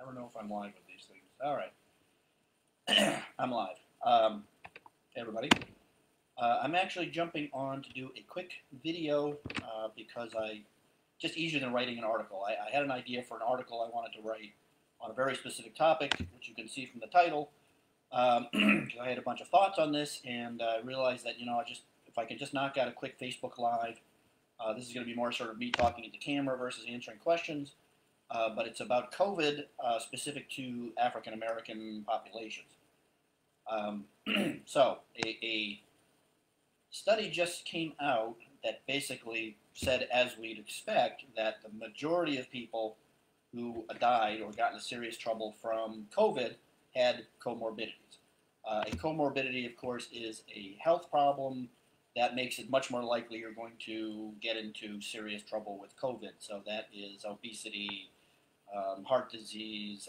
Never know if I'm live with these things. All right, I'm live. Everybody, I'm actually jumping on to do a quick video because just easier than writing an article. I had an idea for an article I wanted to write on a very specific topic, which you can see from the title. I had a bunch of thoughts on this, and I realized that if I could just knock out a quick Facebook Live, this is going to be more sort of me talking at the camera versus answering questions. But it's about COVID specific to African American populations. So a study just came out that basically said, as we'd expect, that the majority of people who died or got into serious trouble from COVID had comorbidities. A comorbidity, of course, is a health problem that makes it much more likely you're going to get into serious trouble with COVID. So that is obesity, heart disease,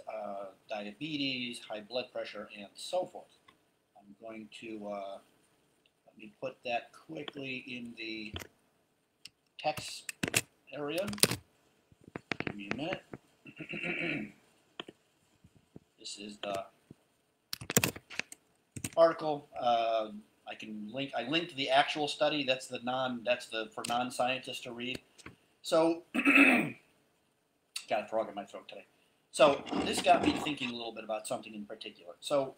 diabetes, high blood pressure, and so forth. I'm going to, let me put that quickly in the text area. Give me a minute. This is the article. I linked the actual study. That's for non-scientists to read. So, got a frog in my throat today. So this got me thinking a little bit about something in particular. So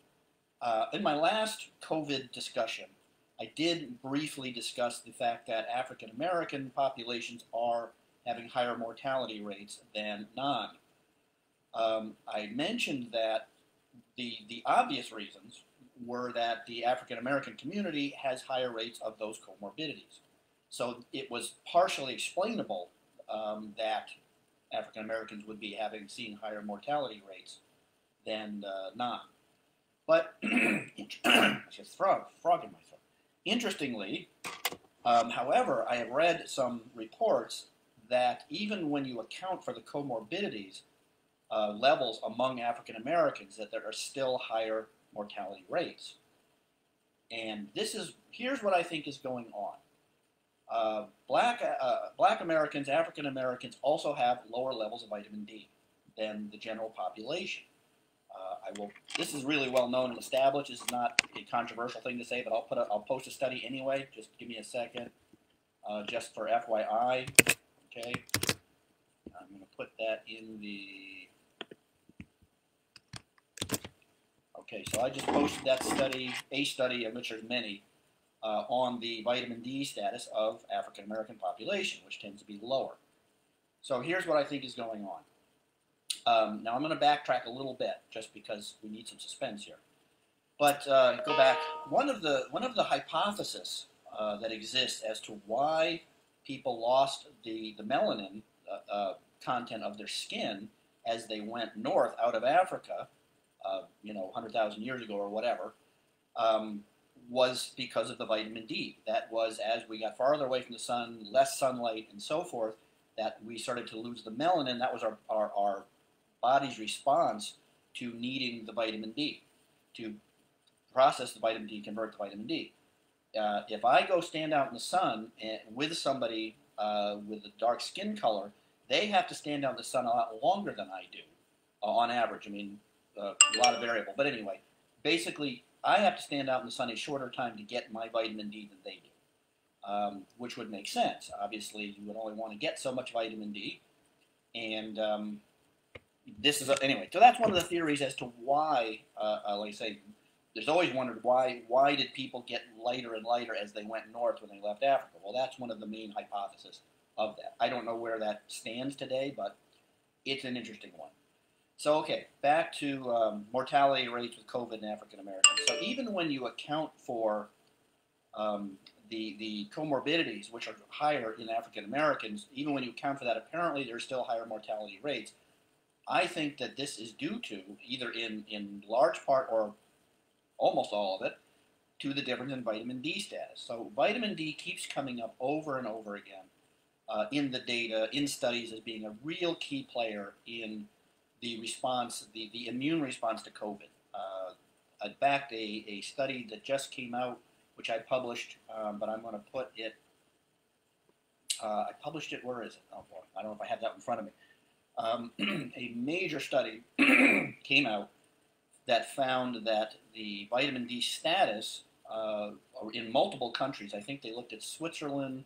in my last COVID discussion, I did briefly discuss the fact that African American populations are having higher mortality rates than non. I mentioned that the obvious reasons were that the African American community has higher rates of those comorbidities. So it was partially explainable that African Americans would be seen higher mortality rates than non. But just frog in my throat. Interestingly, however, I have read some reports that even when you account for the comorbidities levels among African Americans, that there are still higher mortality rates. And here's what I think is going on. Black Americans, African Americans also have lower levels of vitamin D than the general population. This is really well known and established. This is not a controversial thing to say, but I'll post a study anyway. Just give me a second, just for FYI. Okay, I'm going to put that in the. Okay, so I just posted that study, a study of which there's many, on the vitamin D status of African American population, which tends to be lower. So here's what I think is going on. Now I'm going to backtrack a little bit, just because we need some suspense here. But go back. One of the hypotheses that exists as to why people lost the melanin content of their skin as they went north out of Africa, 100,000 years ago or whatever, was because of the vitamin D. That was, as we got farther away from the sun, less sunlight and so forth, that we started to lose the melanin. That was our body's response to needing the vitamin D, to process the vitamin D, convert the vitamin D. If I go stand out in the sun with somebody with a dark skin color, they have to stand out in the sun a lot longer than I do, on average. I mean, a lot of variable. But anyway, basically, I have to stand out in the sun a shorter time to get my vitamin D than they do, which would make sense. Obviously, you would only want to get so much vitamin D, and anyway. So that's one of the theories as to why, like I say, there's always wondered why did people get lighter and lighter as they went north when they left Africa? Well, that's one of the main hypotheses of that. I don't know where that stands today, but it's an interesting one. So, okay, back to mortality rates with COVID in African Americans. So even when you account for the comorbidities, which are higher in African Americans, even when you account for that, apparently there's still higher mortality rates. I think that this is due to, either in large part or almost all of it, to the difference in vitamin D status. So vitamin D keeps coming up over and over again in the data, in studies, as being a real key player in the response, the immune response to COVID. In fact, a study that just came out, which I published, but I'm going to put it, I published it, where is it? Oh boy, I don't know if I have that in front of me. A major study came out that found that the vitamin D status in multiple countries, I think they looked at Switzerland,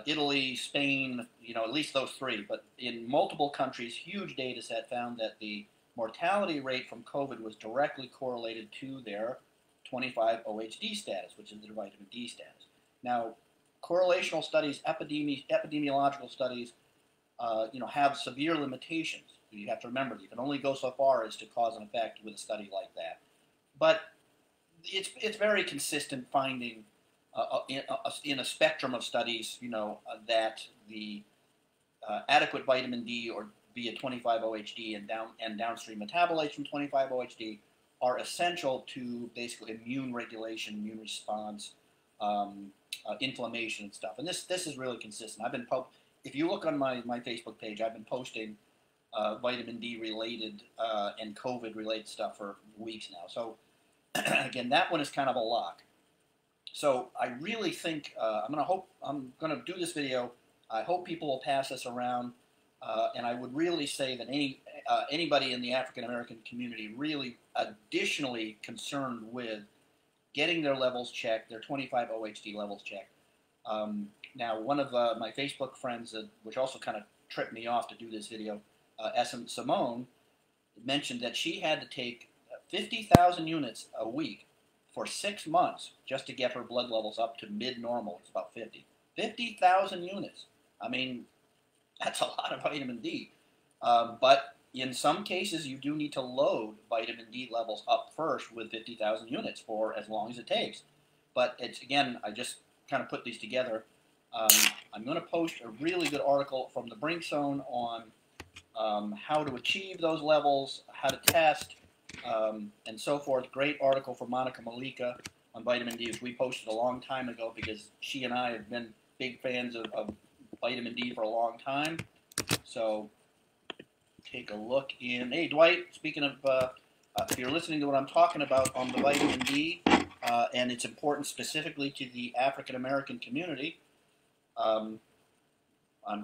Italy, Spain, at least those three, but in multiple countries, huge data set found that the mortality rate from COVID was directly correlated to their 25-OHD status, which is their vitamin D status. Now, correlational studies, epidemiological studies, have severe limitations. You have to remember, you can only go so far as to cause and effect with a study like that. But it's very consistent finding in a spectrum of studies, that the adequate vitamin D or via 25-OHD and downstream metabolites from 25-OHD are essential to basically immune regulation, immune response, inflammation and stuff. And this is really consistent. If you look on my Facebook page, I've been posting vitamin D related and COVID related stuff for weeks now. So again, that one is kind of a lock. So I really think I'm going to do this video. I hope people will pass this around, and I would really say that anybody in the African American community really additionally concerned with getting their levels checked, their 25-OHD levels checked. Now, one of my Facebook friends, which also kind of tripped me off to do this video, Simone, mentioned that she had to take 50,000 units a week for 6 months just to get her blood levels up to mid-normal. It's about 50. 50,000 units. I mean, that's a lot of vitamin D. But in some cases, you do need to load vitamin D levels up first with 50,000 units for as long as it takes. But it's, again, I just kind of put these together. I'm going to post a really good article from the Brink Zone on how to achieve those levels, how to test, and so forth. Great article from Monica Malika on vitamin D, which we posted a long time ago because she and I have been big fans of vitamin D for a long time. So take a look in. Hey, Dwight, speaking of, if you're listening to what I'm talking about on the vitamin D, and it's important specifically to the African American community, I'm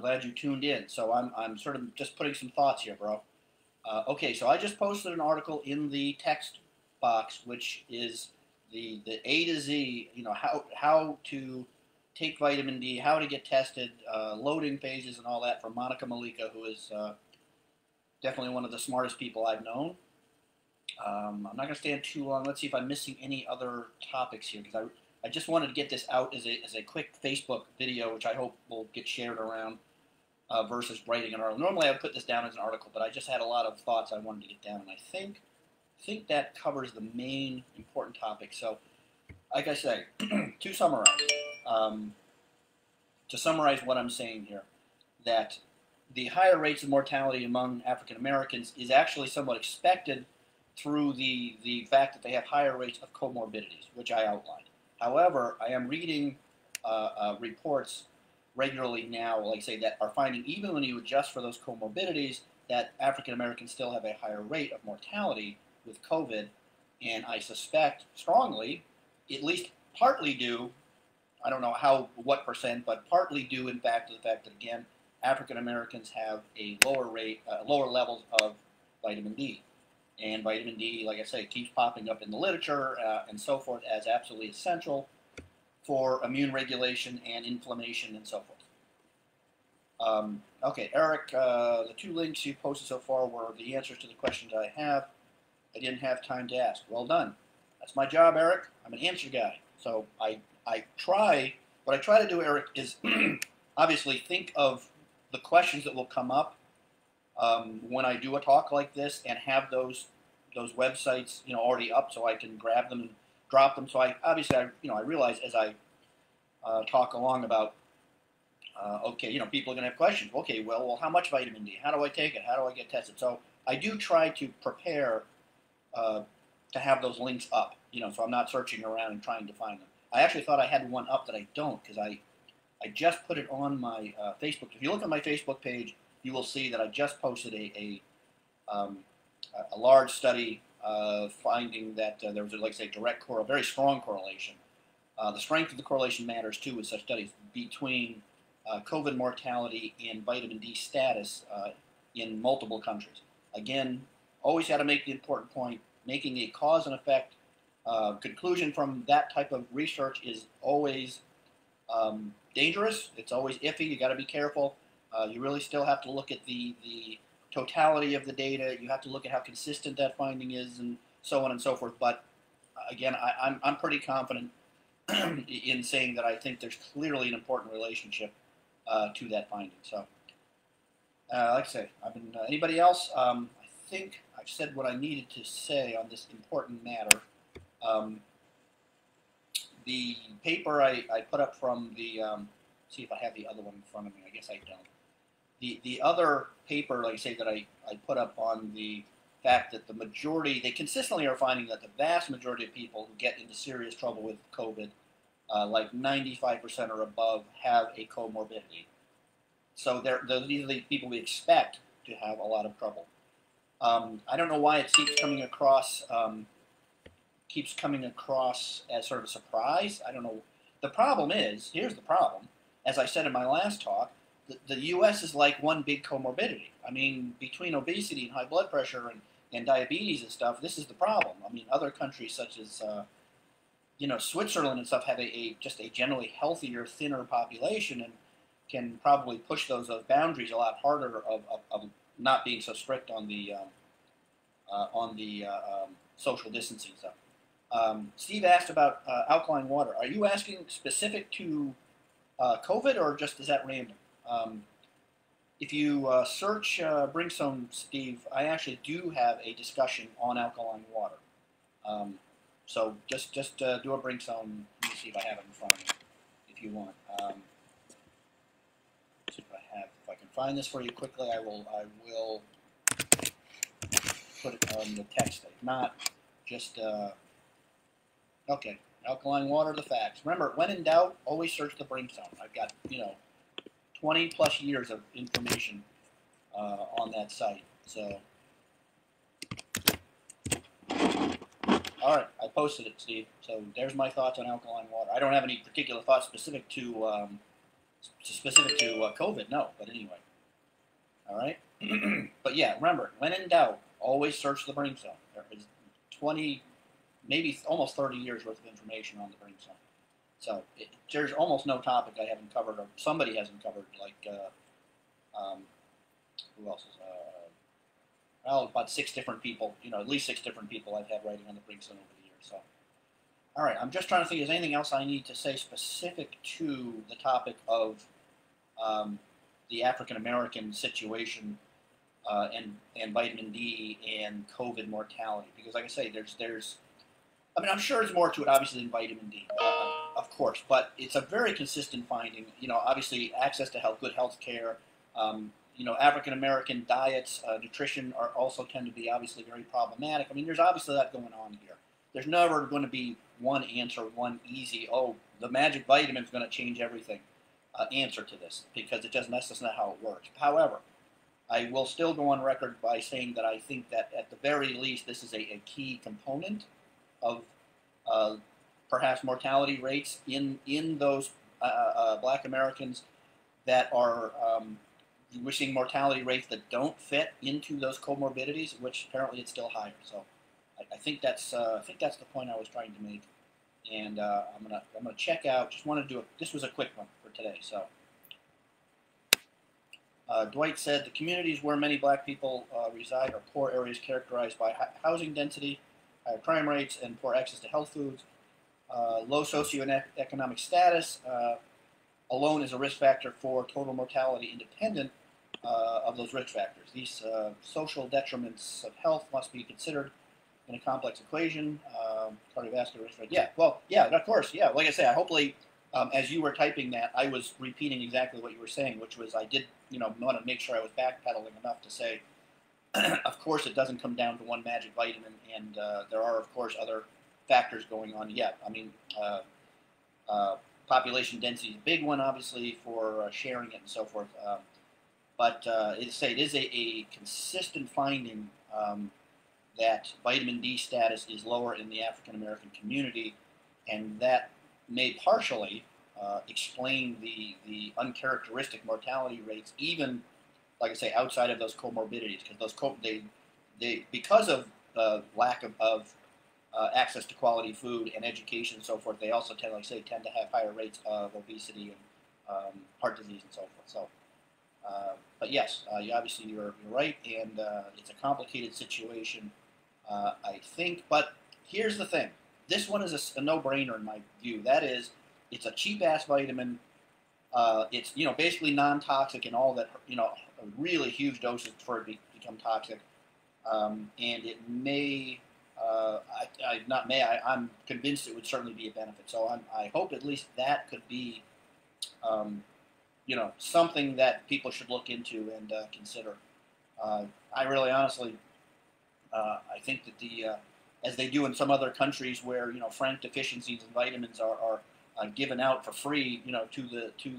glad you tuned in. So I'm sort of just putting some thoughts here, bro. Okay, so I just posted an article in the text box, which is the A to Z, how to take vitamin D, how to get tested, loading phases and all that from Monica Malika, who is definitely one of the smartest people I've known. I'm not going to stay on too long. Let's see if I'm missing any other topics here, because I just wanted to get this out as a quick Facebook video, which I hope will get shared around. Versus writing an article. Normally I would put this down as an article, but I just had a lot of thoughts I wanted to get down, and I think that covers the main important topics. So, like I say, to summarize what I'm saying here, that the higher rates of mortality among African Americans is actually somewhat expected through the fact that they have higher rates of comorbidities, which I outlined. However, I am reading reports regularly now, like I say, that are finding, even when you adjust for those comorbidities, that African Americans still have a higher rate of mortality with COVID, and I suspect strongly, at least partly due, I don't know what percent, but partly due, in fact, to the fact that, again, African Americans have a lower levels of vitamin D. And vitamin D, like I say, keeps popping up in the literature and so forth as absolutely essential for immune regulation and inflammation and so forth. Okay, Eric, the 2 links you posted so far were the answers to the questions I have. I didn't have time to ask. Well done. That's my job, Eric. I'm an answer guy. So what I try to do, Eric, is obviously think of the questions that will come up when I do a talk like this, and have those websites already up so I can grab them and drop them. So I realize as I talk along about okay, people are going to have questions. Okay, well, how much vitamin D? How do I take it? How do I get tested? So I do try to prepare to have those links up, so I'm not searching around and trying to find them. I actually thought I had one up that I don't, because I just put it on my Facebook. If you look at my Facebook page, you will see that I just posted a large study finding that there was, like I say, very strong correlation. The strength of the correlation matters too with such studies between COVID mortality and vitamin D status in multiple countries. Again, always got to make the important point, making a cause and effect conclusion from that type of research is always dangerous. It's always iffy. You got to be careful. You really still have to look at the totality of the data. You have to look at how consistent that finding is, and so on and so forth. But again, I'm pretty confident in saying that I think there's clearly an important relationship to that finding. So, like I say, I've been. Anybody else? I think I've said what I needed to say on this important matter. The paper I put up from the, see if I have the other one in front of me. I guess I don't. The other paper, like I say, that I put up on the fact that the majority, they consistently are finding that the vast majority of people who get into serious trouble with COVID, like 95% or above, have a comorbidity. So these are the people we expect to have a lot of trouble. I don't know why it keeps coming across as sort of a surprise. I don't know. The problem is, here's the problem. As I said in my last talk, the U.S. is like one big comorbidity. I mean, between obesity and high blood pressure and diabetes and stuff, this is the problem. I mean, other countries such as, Switzerland and stuff have just a generally healthier, thinner population and can probably push those boundaries a lot harder of not being so strict on the social distancing stuff. Steve asked about alkaline water. Are you asking specific to COVID, or just is that random? If you search Brimstone, Steve, I actually do have a discussion on alkaline water. So just do a Brimstone. Let me see if I have it in front of me, if you want. See if I can find this for you quickly. I will put it on the text. If not, just okay. Alkaline water, the facts. Remember, when in doubt, always search the Brimstone. I've got 20 plus years of information on that site. So, all right, I posted it, Steve. So there's my thoughts on alkaline water. I don't have any particular thoughts specific to COVID, no. But anyway, all right. But yeah, remember, when in doubt, always search the Brimstone. There is 20, maybe almost 30 years worth of information on the Brimstone. So there's almost no topic I haven't covered, or somebody hasn't covered. Like who else is? Well, about 6 different people. At least 6 different people I've had writing on the Brimstone over the years. So, all right, I'm just trying to think. Is there anything else I need to say specific to the topic of the African American situation and vitamin D and COVID mortality? Because, like I say, there's I mean, I'm sure there's more to it, obviously, than vitamin D, of course, but it's a very consistent finding. Obviously, access to good health care, African American diets, nutrition also tend to be obviously very problematic. I mean, there's obviously that going on here. There's never going to be one answer, one easy, the magic vitamin is going to change everything answer to this, because that's not how it works. However, I will still go on record by saying that I think that at the very least, this is a key component of perhaps mortality rates in those Black Americans that are we're seeing mortality rates that don't fit into those comorbidities, which apparently it's still higher. So I think that's the point I was trying to make, and I'm gonna check out. Just want to do this was a quick one for today. So Dwight said the communities where many Black people reside are poor areas characterized by housing density, higher crime rates, and poor access to health foods. Low socioeconomic status alone is a risk factor for total mortality independent of those risk factors. These social detriments of health must be considered in a complex equation. Cardiovascular risk. Yeah, well, yeah, of course, yeah. Like I say, hopefully, as you were typing that, I was repeating exactly what you were saying, which was I did, want to make sure I was backpedaling enough to say, of course, it doesn't come down to one magic vitamin, and there are, of course, other factors going on. Yeah, I mean, population density is a big one, obviously, for sharing it and so forth. But it is a consistent finding that vitamin D status is lower in the African American community, and that may partially explain the uncharacteristic mortality rates, even like I say, outside of those comorbidities, because they because of lack of access to quality food and education and so forth, they also tend, like I say, tend to have higher rates of obesity and heart disease and so forth. So, but yes, obviously you're right, and it's a complicated situation, I think. But here's the thing: this one is a no-brainer in my view. That is, it's a cheap-ass vitamin. It's basically non-toxic in all that really huge doses for it to become toxic, and it may. I'm convinced it would certainly be a benefit. So I hope at least that could be, something that people should look into and consider. I really honestly, I think that as they do in some other countries where frank deficiencies in vitamins are given out for free, to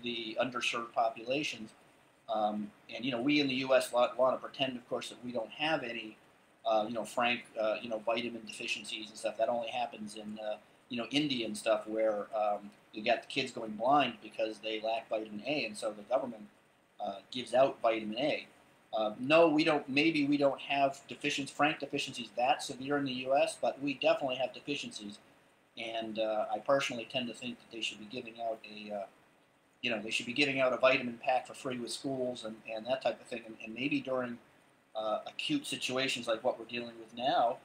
the underserved populations, and we in the U.S. want to pretend, of course, that we don't have any. Frank, vitamin deficiencies and stuff. That only happens in, India and stuff where you got the kids going blind because they lack vitamin A, and so the government gives out vitamin A. No, we don't. Maybe we don't have frank deficiencies that severe in the U.S., but we definitely have deficiencies, and I personally tend to think that they should be giving out they should be giving out a vitamin pack for free with schools and that type of thing, and maybe during acute situations like what we're dealing with now,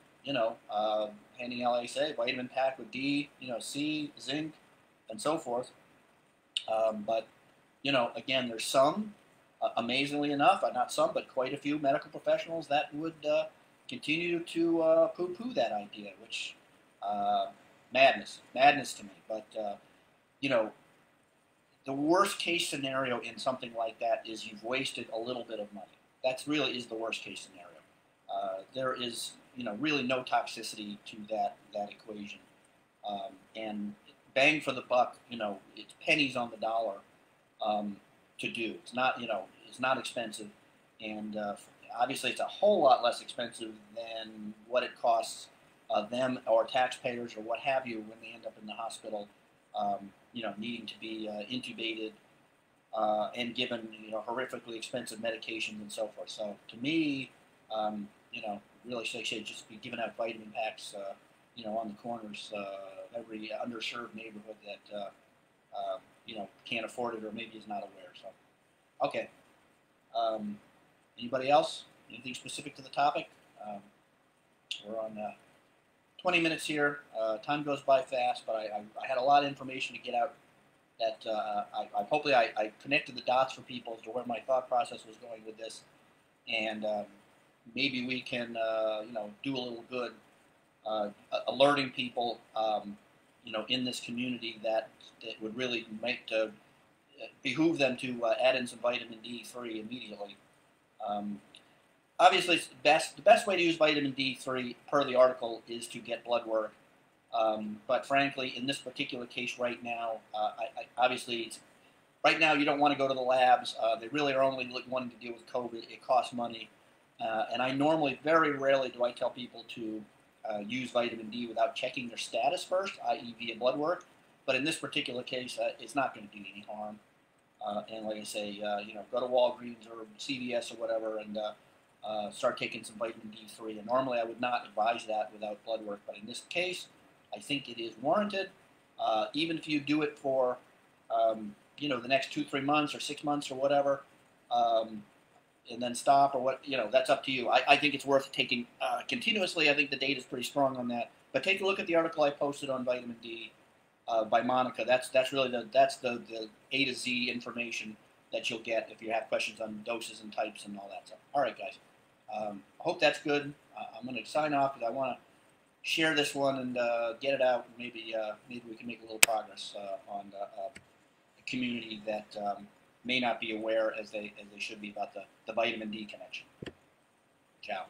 handing out, like I say, vitamin pack with D, C, zinc, and so forth. But, again, there's some, amazingly enough, not some, but quite a few medical professionals that would continue to poo-poo that idea, which, madness to me. But, the worst case scenario in something like that is you've wasted a little bit of money. That really is the worst case scenario. There is, really no toxicity to that equation, and bang for the buck. It's pennies on the dollar to do. It's not, it's not expensive, and obviously it's a whole lot less expensive than what it costs them or taxpayers or what have you when they end up in the hospital, needing to be intubated. And given horrifically expensive medications and so forth. So to me, really should just be giving out vitamin packs, on the corners, every underserved neighborhood that can't afford it or maybe is not aware. So, okay. Anybody else? Anything specific to the topic? We're on 20 minutes here. Time goes by fast, but I had a lot of information to get out. That hopefully I connected the dots for people as to where my thought process was going with this, and maybe we can do a little good alerting people in this community that would really behoove them to add in some vitamin D3 immediately. Obviously, the best way to use vitamin D3 per the article is to get blood work. But frankly, in this particular case right now, obviously, right now you don't want to go to the labs. They really are only wanting to deal with COVID. It costs money. And I normally, very rarely do I tell people to use vitamin D without checking their status first, i.e. via blood work. But in this particular case, it's not going to do any harm. And like I say, go to Walgreens or CVS or whatever and start taking some vitamin D3. And normally I would not advise that without blood work. But in this case, I think it is warranted, even if you do it for, the next 2-3 months or 6 months or whatever, and then stop or what, that's up to you. I think it's worth taking continuously. I think the data is pretty strong on that. But take a look at the article I posted on vitamin D by Monica. That's really the A to Z information that you'll get if you have questions on doses and types and all that stuff. All right, guys. I hope that's good. I'm going to sign off because I want to share this one and get it out. Maybe we can make a little progress on a community that may not be aware as they should be about the vitamin D connection. Ciao.